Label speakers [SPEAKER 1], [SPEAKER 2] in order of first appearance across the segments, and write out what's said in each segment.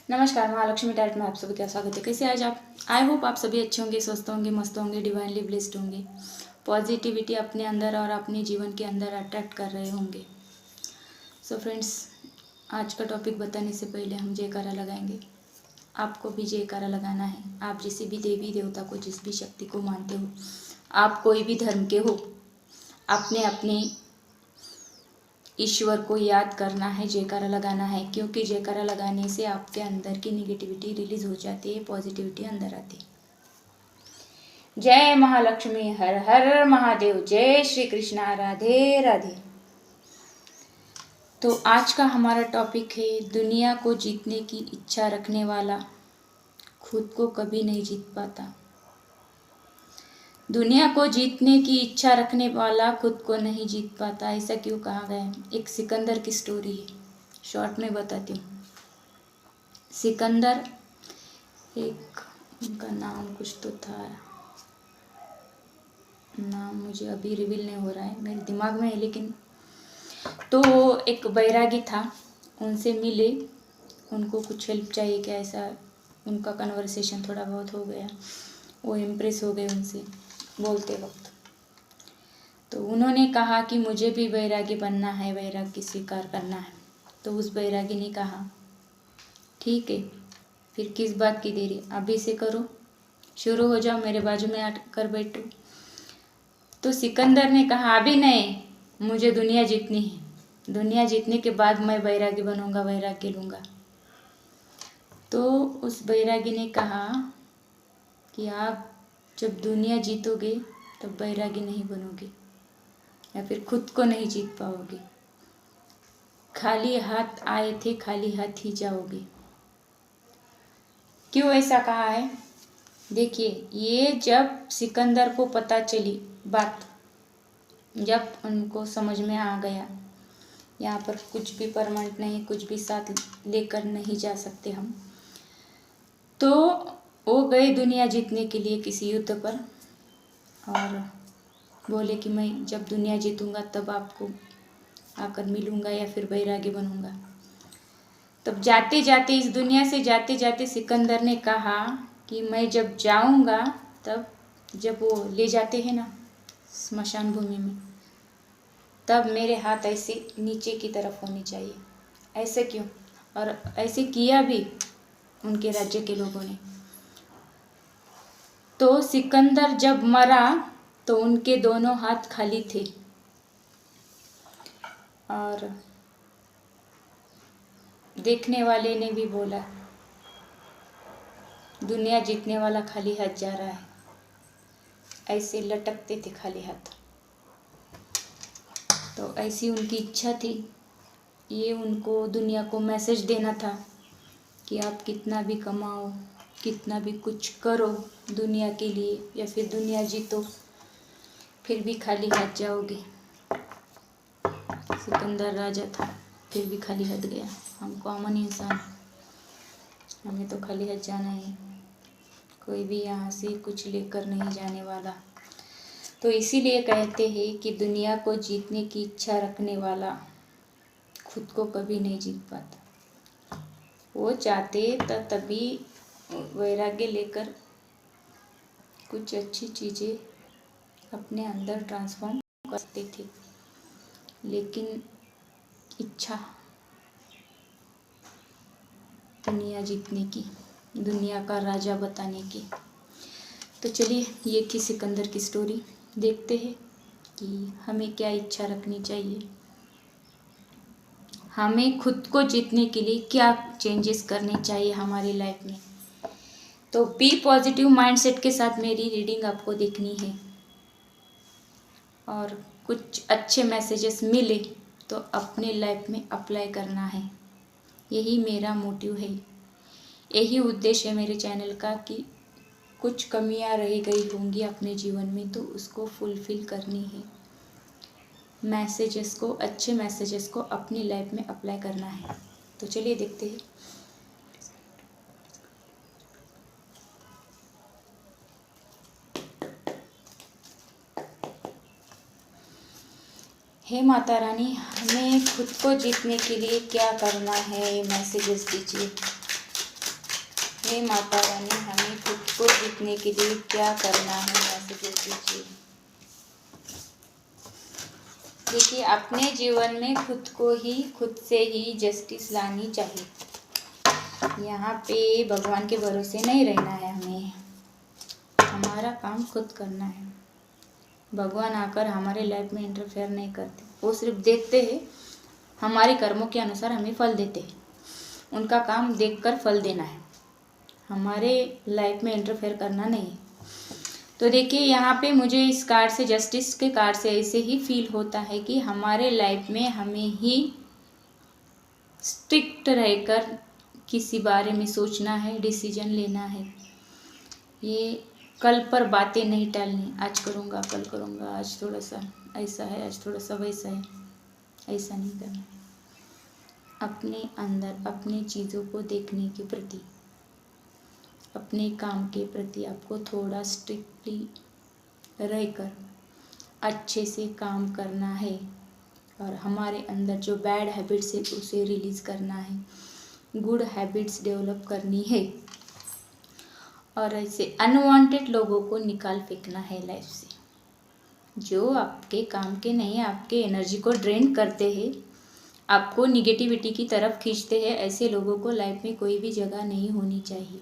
[SPEAKER 1] नमस्कार, महालक्ष्मी टैलेंट में आप सभी का स्वागत है। कैसे आज आप? आई होप आप सभी अच्छे होंगे, स्वस्थ होंगे, मस्त होंगे, डिवाइनली ब्लेस्ड होंगे, पॉजिटिविटी अपने अंदर और अपने जीवन के अंदर अट्रैक्ट कर रहे होंगे। सो फ्रेंड्स, आज का टॉपिक बताने से पहले हम जयकारा लगाएंगे। आपको भी जयकारा लगाना है। आप जिस भी देवी देवता को, जिस भी शक्ति को मानते हो, आप कोई भी धर्म के हो, अपने अपने ईश्वर को याद करना है, जयकारा लगाना है, क्योंकि जयकारा लगाने से आपके अंदर की निगेटिविटी रिलीज हो जाती है, पॉजिटिविटी अंदर आती है। जय महालक्ष्मी, हर हर महादेव, जय श्री कृष्णा, राधे राधे। तो आज का हमारा टॉपिक है, दुनिया को जीतने की इच्छा रखने वाला खुद को कभी नहीं जीत पाता। दुनिया को जीतने की इच्छा रखने वाला खुद को नहीं जीत पाता। ऐसा क्यों कहा गया है? एक सिकंदर की स्टोरी है, शॉर्ट में बताती हूँ। सिकंदर, एक उनका नाम कुछ तो था, नाम मुझे अभी रिवील नहीं हो रहा है, मेरे दिमाग में है लेकिन। तो एक बैरागी था, उनसे मिले, उनको कुछ हेल्प चाहिए क्या, ऐसा उनका कन्वर्सेशन थोड़ा बहुत हो गया। वो इम्प्रेस हो गए उनसे बोलते वक्त। तो उन्होंने कहा कि मुझे भी बैरागी बनना है, वैराग्य स्वीकार करना है। तो उस बैरागी ने कहा ठीक है, फिर किस बात की देरी, अभी से करो, शुरू हो जाओ, मेरे बाजू में आकर बैठो। तो सिकंदर ने कहा अभी नहीं, मुझे दुनिया जीतनी है, दुनिया जीतने के बाद मैं बैरागी बनूंगा, वैराग्य लूँगा। तो उस बैरागी ने कहा कि आप जब दुनिया जीतोगे तब बैरागी नहीं बनोगे, या फिर खुद को नहीं जीत पाओगे। खाली हाथ आए थे, खाली हाथ ही जाओगे। क्यों ऐसा कहा है? देखिए, ये जब सिकंदर को पता चली बात, जब उनको समझ में आ गया यहाँ पर कुछ भी परमानेंट नहीं, कुछ भी साथ लेकर नहीं जा सकते हम, तो वो गए दुनिया जीतने के लिए किसी युद्ध पर, और बोले कि मैं जब दुनिया जीतूंगा तब आपको आकर मिलूंगा या फिर बैरागी बनूंगा। तब जाते जाते, इस दुनिया से जाते जाते सिकंदर ने कहा कि मैं जब जाऊंगा, तब जब वो ले जाते हैं ना स्मशान भूमि में, तब मेरे हाथ ऐसे नीचे की तरफ होने चाहिए। ऐसे क्यों? और ऐसे किया भी उनके राज्य के लोगों ने। तो सिकंदर जब मरा तो उनके दोनों हाथ खाली थे, और देखने वाले ने भी बोला दुनिया जीतने वाला खाली हाथ जा रहा है। ऐसे लटकते थे खाली हाथ। तो ऐसी उनकी इच्छा थी, ये उनको दुनिया को मैसेज देना था कि आप कितना भी कमाओ, कितना भी कुछ करो दुनिया के लिए, या फिर दुनिया जीतो, फिर भी खाली हाथ जाओगे। सिकंदर राजा था, फिर भी खाली हाथ गया। हम कॉमन इंसान, हमें तो खाली हाथ जाना है, कोई भी यहाँ से कुछ लेकर नहीं जाने वाला। तो इसीलिए कहते हैं कि दुनिया को जीतने की इच्छा रखने वाला खुद को कभी नहीं जीत पाता। वो चाहते तो तभी वैराग्य लेकर कुछ अच्छी चीज़ें अपने अंदर ट्रांसफॉर्म करते थे, लेकिन इच्छा दुनिया जीतने की, दुनिया का राजा बताने की। तो चलिए, ये थी सिकंदर की स्टोरी। देखते हैं कि हमें क्या इच्छा रखनी चाहिए, हमें खुद को जीतने के लिए क्या चेंजेस करने चाहिए हमारी लाइफ में। तो बी पॉजिटिव माइंडसेट के साथ मेरी रीडिंग आपको देखनी है, और कुछ अच्छे मैसेजेस मिले तो अपने लाइफ में अप्लाई करना है। यही मेरा मोटिव है, यही उद्देश्य है मेरे चैनल का, कि कुछ कमियां रह गई होंगी अपने जीवन में तो उसको फुलफिल करनी है। मैसेजेस को, अच्छे मैसेजेस को अपनी लाइफ में अप्लाई करना है। तो चलिए देखते हैं। हे माता रानी, हमें खुद को जीतने के लिए क्या करना है, मैसेजेस दीजिए। हे माता रानी, हमें खुद को जीतने के लिए क्या करना है, मैसेज दीजिए। देखिए, अपने जीवन में खुद से ही जस्टिस लानी चाहिए। यहाँ पे भगवान के भरोसे नहीं रहना है हमें, हमारा काम खुद करना है। भगवान आकर हमारे लाइफ में इंटरफेयर नहीं करते, वो सिर्फ देखते हैं, हमारे कर्मों के अनुसार हमें फल देते हैं। उनका काम देखकर फल देना है, हमारे लाइफ में इंटरफेयर करना नहीं है। तो देखिए, यहाँ पे मुझे इस कार्ड से, जस्टिस के कार्ड से ऐसे ही फील होता है कि हमारे लाइफ में हमें ही स्ट्रिक्ट रहकर किसी बारे में सोचना है, डिसीजन लेना है। ये कल पर बातें नहीं टालनी, आज करूँगा कल करूँगा, आज थोड़ा सा ऐसा है, आज थोड़ा सा वैसा है, ऐसा नहीं करना। अपने अंदर अपनी चीज़ों को देखने के प्रति, अपने काम के प्रति आपको थोड़ा स्ट्रिक्टली रहकर अच्छे से काम करना है। और हमारे अंदर जो बैड हैबिट्स है उसे रिलीज़ करना है, गुड हैबिट्स डेवलप करनी है। और ऐसे अनवांटेड लोगों को निकाल फेंकना है लाइफ से, जो आपके काम के नहीं, आपके एनर्जी को ड्रेन करते हैं, आपको निगेटिविटी की तरफ खींचते हैं। ऐसे लोगों को लाइफ में कोई भी जगह नहीं होनी चाहिए।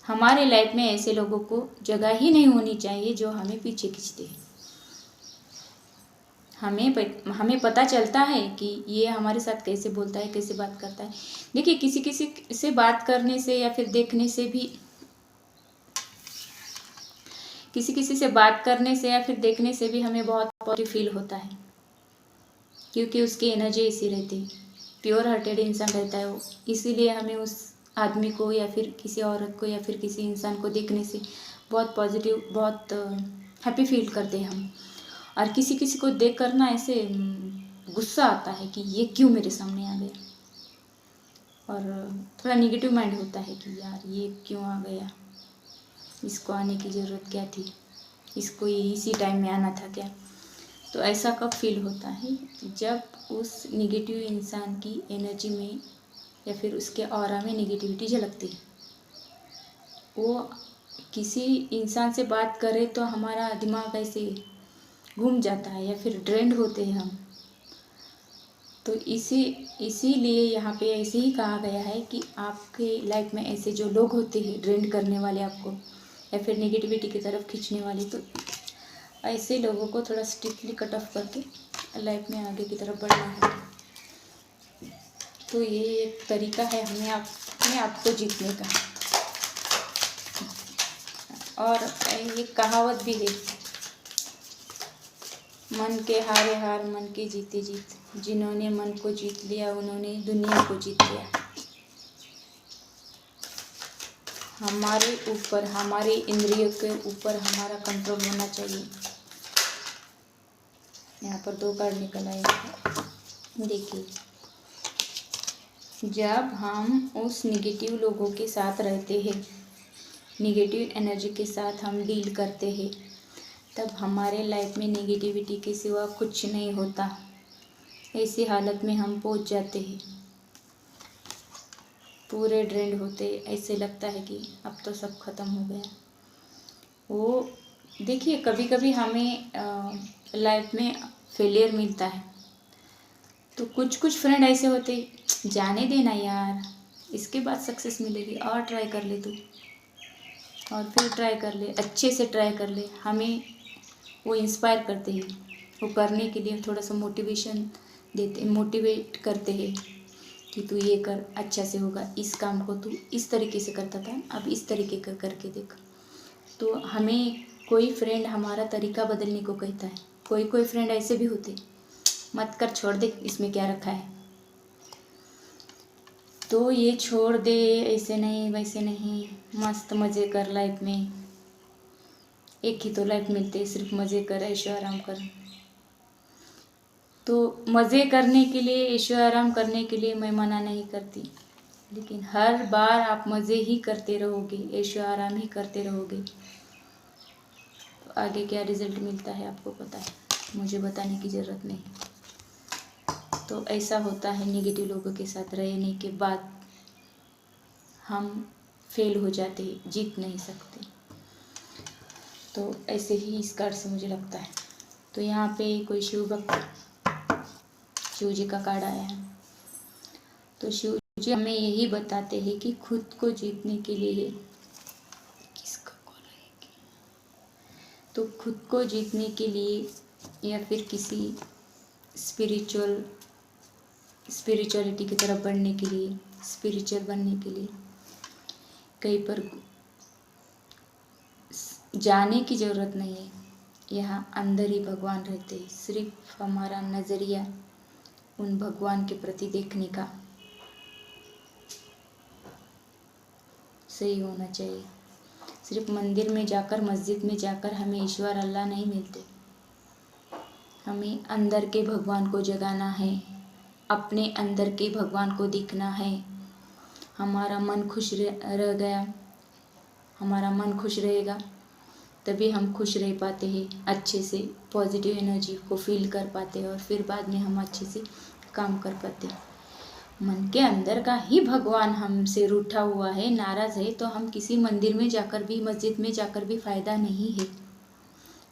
[SPEAKER 1] हमारे लाइफ में ऐसे लोगों को जगह ही नहीं होनी चाहिए जो हमें पीछे खींचते हैं। हमें पता चलता है कि ये हमारे साथ कैसे बोलता है, कैसे बात करता है। देखिए, किसी से बात करने से या फिर देखने से भी, किसी से बात करने से या फिर देखने से भी हमें बहुत पॉजिटिव फील होता है, क्योंकि उसकी एनर्जी ऐसी रहती है, प्योर हार्टेड इंसान रहता है वो। इसीलिए हमें उस आदमी को या फिर किसी औरत को या फिर किसी इंसान को देखने से बहुत पॉजिटिव, बहुत हैप्पी फील करते हैं हम। और किसी को देख कर ना ऐसे गुस्सा आता है कि ये क्यों मेरे सामने आ गया, और थोड़ा निगेटिव माइंड होता है कि यार ये क्यों आ गया, इसको आने की ज़रूरत क्या थी, इसको इसी टाइम में आना था क्या। तो ऐसा कब फील होता है, जब उस निगेटिव इंसान की एनर्जी में या फिर उसके ऑरा में निगेटिविटी झलकती है। वो किसी इंसान से बात करे तो हमारा दिमाग ऐसे घूम जाता है या फिर ड्रेंड होते हैं हम। तो इसीलिए यहाँ पे ऐसे ही कहा गया है कि आपके लाइफ में ऐसे जो लोग होते हैं ड्रेंड करने वाले आपको या फिर नेगेटिविटी की तरफ खींचने वाले, तो ऐसे लोगों को थोड़ा स्ट्रिक्टली कट ऑफ करके लाइफ में आगे की तरफ बढ़ना है। तो ये एक तरीका है हमें अपने आप को जीतने का। और एक कहावत भी है, मन के हारे हार, मन के जीते जीत। जिन्होंने मन को जीत लिया उन्होंने दुनिया को जीत लिया। हमारे ऊपर, हमारे इंद्रियों के ऊपर हमारा कंट्रोल होना चाहिए। यहाँ पर 2 कार्ड निकल आए। देखिए, जब हम उस निगेटिव लोगों के साथ रहते हैं, निगेटिव एनर्जी के साथ हम डील करते हैं, तब हमारे लाइफ में नेगेटिविटी के सिवा कुछ नहीं होता। ऐसी हालत में हम पहुंच जाते हैं, पूरे ड्रेंड होते, ऐसे लगता है कि अब तो सब खत्म हो गया। वो देखिए, कभी कभी हमें लाइफ में फेलियर मिलता है, तो कुछ फ्रेंड ऐसे होते, जाने देना यार, इसके बाद सक्सेस मिलेगी, और ट्राई कर ले तू, और फिर ट्राई कर ले, अच्छे से ट्राई कर ले। हमें वो इंस्पायर करते हैं, वो करने के लिए थोड़ा सा मोटिवेशन देते, मोटिवेट करते हैं कि तू ये कर, अच्छा से होगा, इस काम को तू इस तरीके से करता था, अब इस तरीके का करके देख। तो हमें कोई फ्रेंड हमारा तरीका बदलने को कहता है। कोई फ्रेंड ऐसे भी होते, मत कर, छोड़ दे, इसमें क्या रखा है, तो ये छोड़ दे, ऐसे नहीं वैसे नहीं, मस्त मज़े कर लाइफ में, एक ही तो लाइफ मिलती है, सिर्फ मज़े कर, ऐशो आराम कर। तो मज़े करने के लिए, ऐशो आराम करने के लिए मैं मना नहीं करती, लेकिन हर बार आप मज़े ही करते रहोगे, ऐशो आराम ही करते रहोगे, तो आगे क्या रिज़ल्ट मिलता है आपको पता है, मुझे बताने की ज़रूरत नहीं। तो ऐसा होता है, नेगेटिव लोगों के साथ रहने के बाद हम फेल हो जाते हैं, जीत नहीं सकते। तो ऐसे ही इस कार्ड से मुझे लगता है। तो यहाँ पे कोई शिव भक्त, शिव जी का कार्ड आया है। तो शिव जी हमें यही बताते हैं कि खुद को जीतने के लिए, किसका कॉल है, तो खुद को जीतने के लिए या फिर किसी स्पिरिचुअलिटी की तरफ बढ़ने के लिए, स्पिरिचुअल बनने के लिए कहीं पर जाने की ज़रूरत नहीं है। यहाँ अंदर ही भगवान रहते हैं। सिर्फ हमारा नज़रिया उन भगवान के प्रति देखने का सही होना चाहिए। सिर्फ मंदिर में जाकर, मस्जिद में जाकर हमें ईश्वर अल्लाह नहीं मिलते। हमें अंदर के भगवान को जगाना है, अपने अंदर के भगवान को दिखना है। हमारा मन खुश रह गया, हमारा मन खुश रहेगा तभी हम खुश रह पाते हैं, अच्छे से पॉजिटिव एनर्जी को फील कर पाते हैं और फिर बाद में हम अच्छे से काम कर पाते हैं। मन के अंदर का ही भगवान हमसे रूठा हुआ है, नाराज़ है, तो हम किसी मंदिर में जाकर भी, मस्जिद में जाकर भी फ़ायदा नहीं है।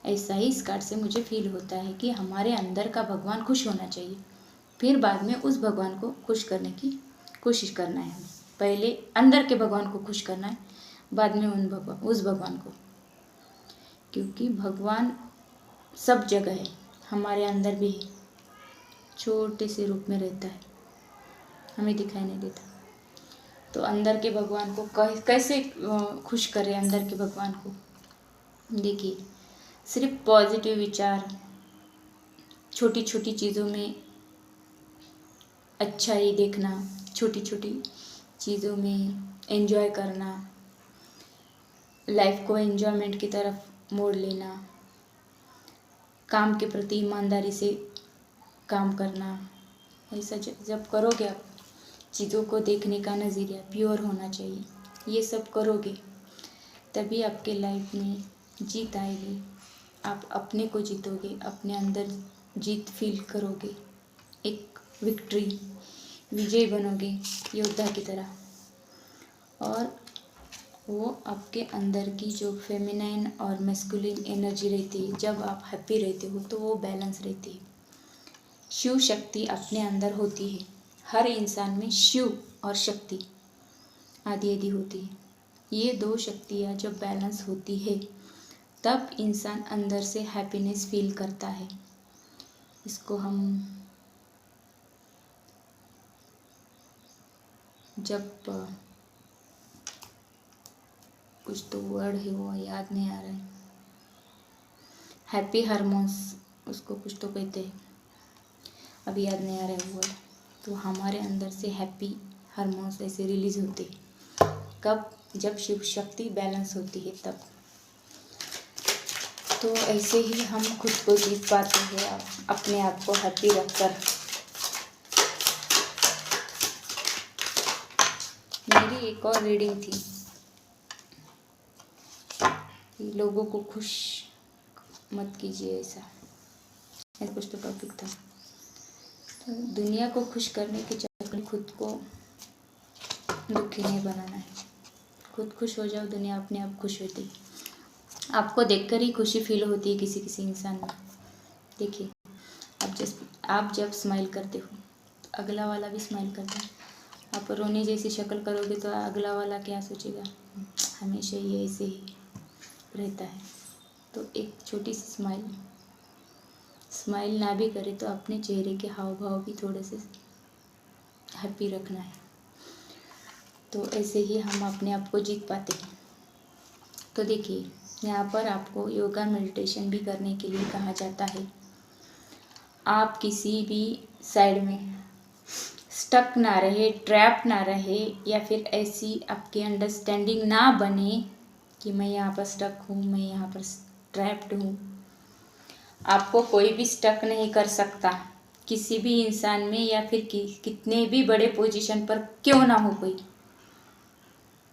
[SPEAKER 1] ऐसा ही इस कार्ड से मुझे फील होता है कि हमारे अंदर का भगवान खुश होना चाहिए, फिर बाद में उस भगवान को खुश करने की कोशिश करना है। हमें पहले अंदर के भगवान को खुश करना है, बाद में उस भगवान को, क्योंकि भगवान सब जगह है, हमारे अंदर भी है, छोटे से रूप में रहता है, हमें दिखाई नहीं देता। तो अंदर के भगवान को कैसे खुश करें? अंदर के भगवान को देखिए, सिर्फ पॉजिटिव विचार, छोटी छोटी चीज़ों में अच्छा ही देखना, छोटी छोटी चीज़ों में एंजॉय करना, लाइफ को एंजॉयमेंट की तरफ मोड़ लेना, काम के प्रति ईमानदारी से काम करना। ऐसा जब करोगे आप, चीज़ों को देखने का नज़रिया प्योर होना चाहिए। ये सब करोगे तभी आपके लाइफ में जीत आएगी। आप अपने को जीतोगे, अपने अंदर जीत फील करोगे, एक विक्ट्री, विजय बनोगे योद्धा की तरह। और वो आपके अंदर की जो फेमिनाइन और मैस्कुलिन एनर्जी रहती है, जब आप हैप्पी रहते हो तो वो बैलेंस रहती है। शिव शक्ति अपने अंदर होती है। हर इंसान में शिव और शक्ति आदि आदि होती है। ये दो शक्तियाँ जब बैलेंस होती है तब इंसान अंदर से हैप्पीनेस फील करता है। इसको हम जब कुछ तो वर्ड है वो याद नहीं आ रहा है, हैप्पी हार्मोन्स उसको कुछ तो कहते हैं, अभी याद नहीं आ रहा है वर्ड। तो हमारे अंदर से हैप्पी हार्मोन्स ऐसे रिलीज होते हैं कब? जब शिव शक्ति बैलेंस होती है तब। तो ऐसे ही हम खुद को जीत पाते हैं, अपने आप को हैप्पी रखकर। मेरी एक और रीडिंग थी, लोगों को खुश मत कीजिए, ऐसा कुछ तो टॉपिक था। तो दुनिया को खुश करने के चक्कर में खुद को दुखी नहीं बनाना है। खुद खुश हो जाओ, दुनिया अपने आप खुश होती है। आपको देखकर ही खुशी फील होती है किसी किसी इंसान में। देखिए, आप जब स्माइल करते हो तो अगला वाला भी स्माइल करता है। आप रोने जैसी शक्ल करोगे तो अगला वाला क्या सोचेगा? हमेशा ये ऐसे ही रहता है। तो एक छोटी सी स्माइल ना भी करे तो अपने चेहरे के हाव भाव भी थोड़े से हैप्पी रखना है। तो ऐसे ही हम अपने आप को जीत पाते हैं। तो देखिए, यहाँ पर आपको योगा मेडिटेशन भी करने के लिए कहा जाता है। आप किसी भी साइड में स्टक ना रहे, ट्रैप ना रहे, या फिर ऐसी आपकी अंडरस्टैंडिंग ना बने कि मैं यहाँ पर स्टक हूँ, मैं यहाँ पर ट्रैप्ड हूँ। आपको कोई भी स्टक नहीं कर सकता किसी भी इंसान में, या फिर कितने भी बड़े पोजीशन पर क्यों ना हो कोई,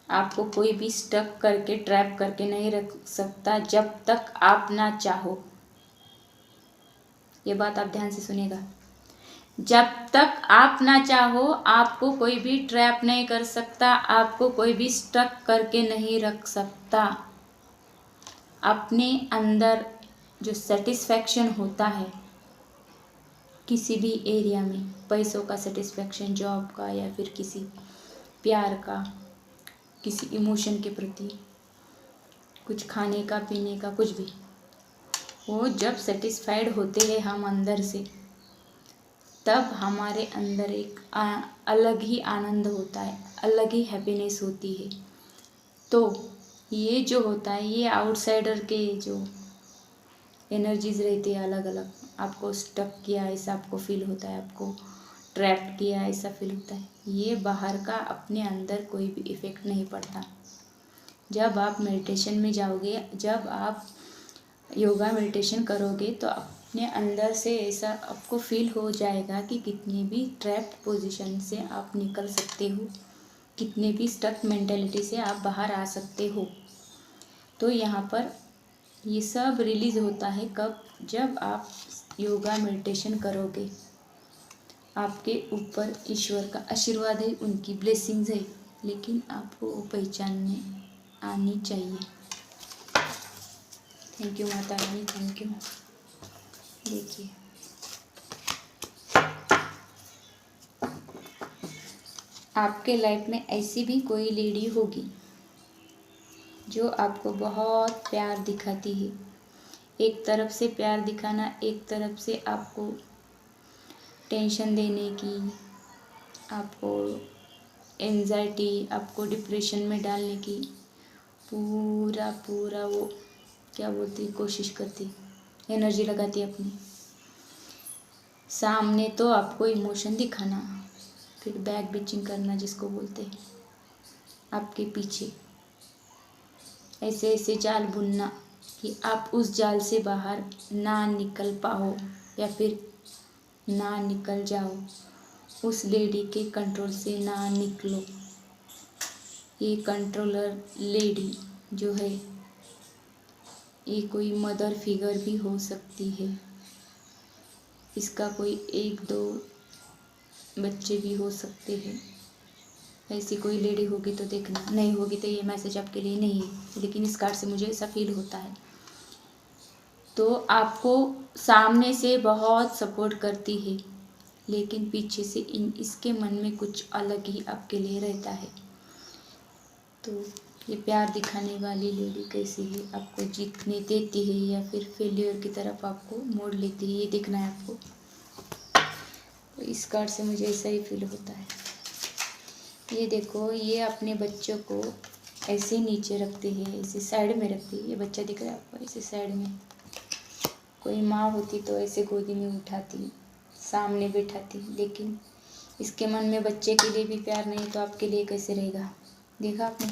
[SPEAKER 1] आपको कोई भी स्टक करके, ट्रैप करके नहीं रख सकता जब तक आप ना चाहो। ये बात आप ध्यान से सुनिएगा। जब तक आप ना चाहो आपको कोई भी ट्रैप नहीं कर सकता, आपको कोई भी स्टक करके नहीं रख सकता। अपने अंदर जो सेटिस्फैक्शन होता है किसी भी एरिया में, पैसों का सेटिस्फैक्शन, जॉब का या फिर किसी प्यार का, किसी इमोशन के प्रति, कुछ खाने का पीने का, कुछ भी, वो जब सेटिस्फाइड होते हैं हम अंदर से, तब हमारे अंदर एक अलग ही आनंद होता है, अलग ही हैप्पीनेस होती है। तो ये जो होता है, ये आउटसाइडर के जो एनर्जीज रहती है अलग अलग, आपको स्टक किया ऐसा आपको फील होता है, आपको ट्रैप किया ऐसा फील होता है, ये बाहर का अपने अंदर कोई भी इफ़ेक्ट नहीं पड़ता। जब आप मेडिटेशन में जाओगे, जब आप योगा मेडिटेशन करोगे, तो अपने अंदर से ऐसा आपको फील हो जाएगा कि कितनी भी ट्रैप पोजीशन से आप निकल सकते हो, कितने भी स्टक मेंटेलिटी से आप बाहर आ सकते हो। तो यहाँ पर ये सब रिलीज़ होता है कब? जब आप योगा मेडिटेशन करोगे। आपके ऊपर ईश्वर का आशीर्वाद है, उनकी ब्लेसिंग्स है, लेकिन आपको वो पहचानने आनी चाहिए। Thank you Mata Rani, thank you. देखिए, आपके लाइफ में ऐसी भी कोई लेडी होगी जो आपको बहुत प्यार दिखाती है। एक तरफ से प्यार दिखाना, एक तरफ से आपको टेंशन देने की, आपको एंजाइटी, आपको डिप्रेशन में डालने की पूरा पूरा वो क्या बोलती, कोशिश करती, एनर्जी लगाती अपनी। सामने तो आपको इमोशन दिखाना, फिर बैक बिचिंग करना जिसको बोलते हैं, आपके पीछे ऐसे ऐसे जाल बुनना कि आप उस जाल से बाहर ना निकल पाओ या फिर ना निकल जाओ, उस लेडी के कंट्रोल से ना निकलो। ये कंट्रोलर लेडी जो है, ये कोई मदर फिगर भी हो सकती है, इसका कोई 1-2 बच्चे भी हो सकते हैं। ऐसी कोई लेडी होगी तो देखना, नहीं होगी तो ये मैसेज आपके लिए नहीं है, लेकिन इस कार्ड से मुझे ऐसा फील होता है। तो आपको सामने से बहुत सपोर्ट करती है, लेकिन पीछे से इसके मन में कुछ अलग ही आपके लिए रहता है। तो ये प्यार दिखाने वाली लेडी कैसी है, आपको जीतने देती है या फिर फेलियर की तरफ आपको मोड़ लेती है, ये देखना है आपको। तो इस कार्ड से मुझे ऐसा ही फील होता है। ये देखो, ये अपने बच्चों को ऐसे नीचे रखते हैं, ऐसे साइड में रखती है। ये बच्चा दिख रहा है आपको, ऐसे साइड में। कोई माँ होती तो ऐसे गोदी में उठाती, सामने बैठाती, लेकिन इसके मन में बच्चे के लिए भी प्यार नहीं, तो आपके लिए कैसे रहेगा? देखा आपने?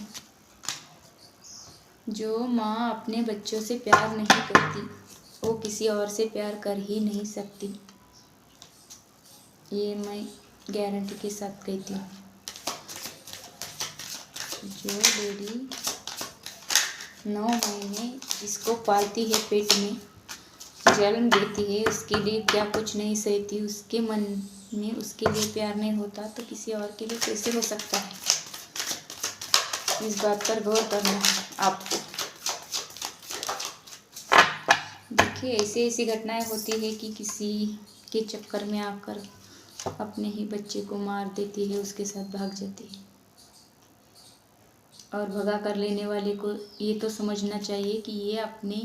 [SPEAKER 1] जो माँ अपने बच्चों से प्यार नहीं करती, वो किसी और से प्यार कर ही नहीं सकती। ये मैं गारंटी के साथ कहती हूँ। जो लेडी 9 महीने जिसको पालती है, पेट में जन्म देती है, उसके लिए क्या कुछ नहीं सहती, उसके मन में उसके लिए प्यार नहीं होता, तो किसी और के लिए कैसे हो सकता है? इस बात पर गौर करना है आपको। देखिए, ऐसी ऐसी घटनाएं होती है कि किसी के चक्कर में आकर अपने ही बच्चे को मार देती है, उसके साथ भाग जाती है। और भगा कर लेने वाले को ये तो समझना चाहिए कि ये अपने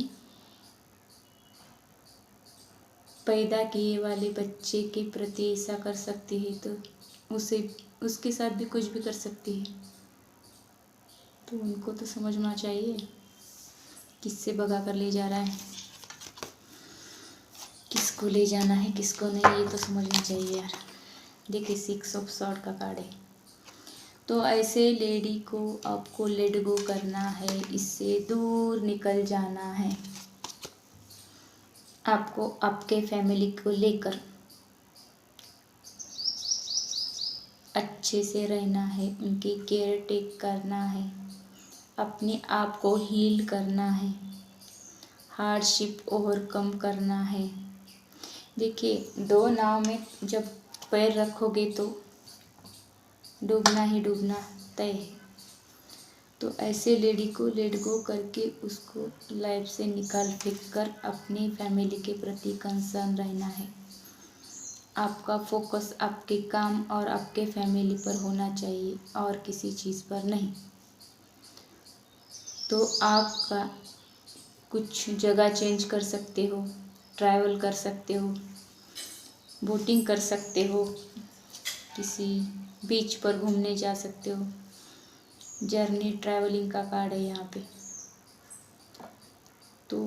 [SPEAKER 1] पैदा किए वाले बच्चे के प्रति ऐसा कर सकती है, तो उसके साथ भी कुछ भी कर सकती है। तो उनको तो समझना चाहिए किससे भगा कर ले जा रहा है, किसको ले जाना है, किसको नहीं, ये तो समझना चाहिए यार। देखिए, 6 ऑफ सॉर्ड का कार्ड है। तो ऐसे लेडी को आपको लेट गो करना है, इससे दूर निकल जाना है। आपको आपके फैमिली को लेकर अच्छे से रहना है, उनकी केयर टेक करना है, अपने आप को हील करना है, हार्डशिप ओवरकम करना है। देखिए, 2 नाव में जब पैर रखोगे तो डूबना ही डूबना तय है। तो ऐसे लेडी को लेट गो करके उसको लाइफ से निकाल फेंक कर अपनी फैमिली के प्रति कंसर्न रहना है। आपका फोकस आपके काम और आपके फैमिली पर होना चाहिए और किसी चीज़ पर नहीं। तो आपका कुछ जगह चेंज कर सकते हो, ट्रैवल कर सकते हो, बोटिंग कर सकते हो, किसी बीच पर घूमने जा सकते हो। जर्नी ट्रैवलिंग का कार्ड है यहाँ पे। तो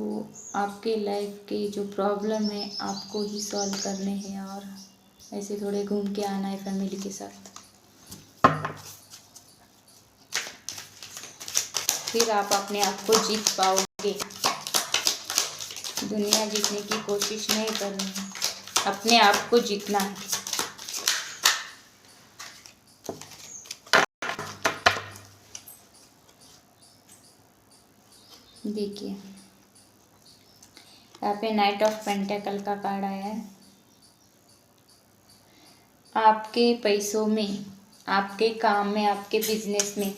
[SPEAKER 1] आपके लाइफ के जो प्रॉब्लम है आपको ही सॉल्व करने हैं और ऐसे थोड़े घूम के आना है फैमिली के साथ। फिर आप अपने आप को जीत पाओगे। दुनिया जीतने की कोशिश नहीं करनी है, अपने आप को जीतना है। देखिए यहाँ पे नाइट ऑफ पेंटेकल का कार्ड आया है। आपके पैसों में, आपके काम में, आपके बिजनेस में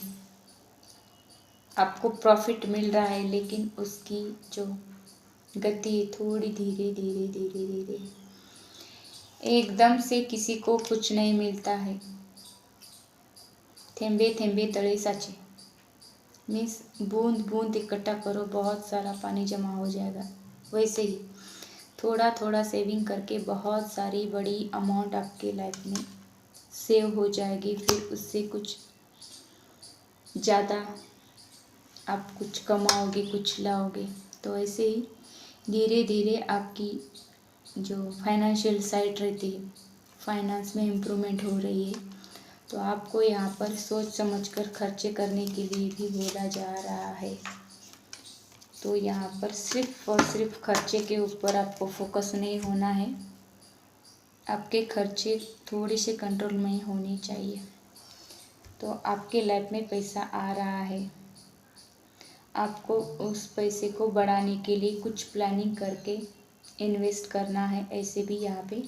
[SPEAKER 1] आपको प्रॉफिट मिल रहा है, लेकिन उसकी जो गति है थोड़ी धीरे धीरे धीरे धीरे। एकदम से किसी को कुछ नहीं मिलता है। थेंबे थेंबे तले साचे, मीन्स बूंद बूंद इकट्ठा करो, बहुत सारा पानी जमा हो जाएगा। वैसे ही थोड़ा थोड़ा सेविंग करके बहुत सारी बड़ी अमाउंट आपके लाइफ में सेव हो जाएगी। फिर उससे कुछ ज़्यादा आप कुछ कमाओगे, कुछ लाओगे। तो ऐसे ही धीरे धीरे आपकी जो फाइनेंशियल साइड रहती है, फाइनेंस में इम्प्रूवमेंट हो रही है। तो आपको यहाँ पर सोच समझकर खर्चे करने के लिए भी बोला जा रहा है। तो यहाँ पर सिर्फ और सिर्फ खर्चे के ऊपर आपको फोकस नहीं होना है। आपके खर्चे थोड़े से कंट्रोल में ही होने चाहिए। तो आपके लाइफ में पैसा आ रहा है, आपको उस पैसे को बढ़ाने के लिए कुछ प्लानिंग करके इन्वेस्ट करना है, ऐसे भी यहाँ पे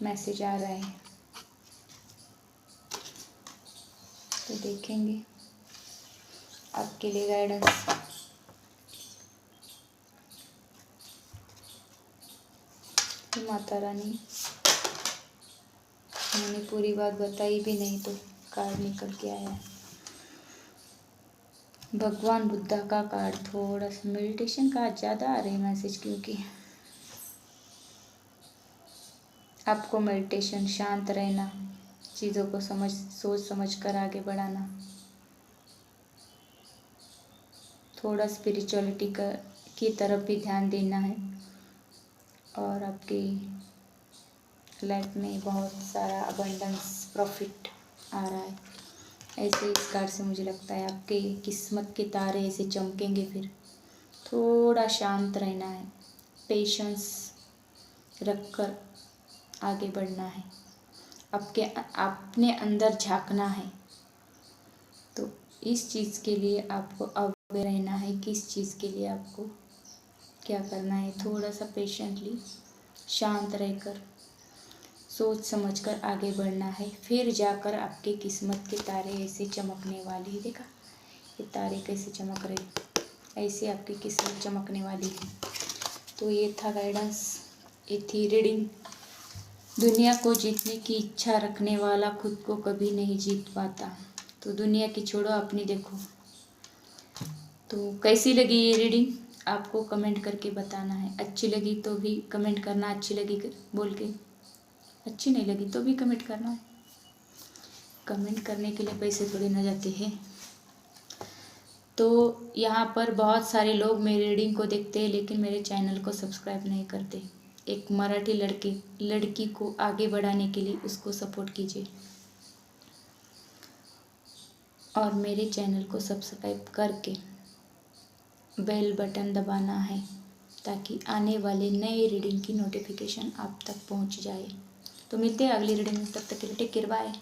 [SPEAKER 1] मैसेज आ रहा है। तो देखेंगे आपके लिए गाइडेंस। माता रानी, मैंने पूरी बात बताई भी नहीं तो कार्ड निकल के आया है। भगवान बुद्धा का कार्ड, थोड़ा सा मेडिटेशन का ज़्यादा आ रही मैसेज, क्योंकि आपको मेडिटेशन, शांत रहना, चीज़ों को सोच समझ कर आगे बढ़ाना, थोड़ा स्पिरिचुअलिटी की तरफ भी ध्यान देना है। और आपकी लाइफ में बहुत सारा अबंडेंस, प्रॉफिट आ रहा है। ऐसे इस कार्ड से मुझे लगता है आपके किस्मत के तारे ऐसे चमकेंगे। फिर थोड़ा शांत रहना है, पेशेंस रखकर आगे बढ़ना है, अपने अंदर झांकना है। तो इस चीज़ के लिए आपको अवेयर रहना है, किस चीज़ के लिए आपको क्या करना है। थोड़ा सा पेशेंटली शांत रहकर सोच समझकर आगे बढ़ना है। फिर जाकर आपके किस्मत के तारे ऐसे चमकने वाली, देखा ये तारे कैसे चमक रहे, ऐसे आपकी किस्मत चमकने वाली है। तो ये था गाइडेंस, ये थी रीडिंग। दुनिया को जीतने की इच्छा रखने वाला खुद को कभी नहीं जीत पाता। तो दुनिया की छोड़ो, अपनी देखो। तो कैसी लगी ये रीडिंग आपको कमेंट करके बताना है। अच्छी लगी तो भी कमेंट करना, अच्छी लगी बोल के, अच्छी नहीं लगी तो भी कमेंट करना है। कमेंट करने के लिए पैसे थोड़ी ना जाते हैं। तो यहाँ पर बहुत सारे लोग मेरी रीडिंग को देखते हैं, लेकिन मेरे चैनल को सब्सक्राइब नहीं करते। एक मराठी लड़की को आगे बढ़ाने के लिए उसको सपोर्ट कीजिए और मेरे चैनल को सब्सक्राइब करके बेल बटन दबाना है, ताकि आने वाले नए रीडिंग की नोटिफिकेशन आप तक पहुंच जाए। तो मिलते हैं अगली रीडिंग में, तब तक के लिए टेक केयर, बाय।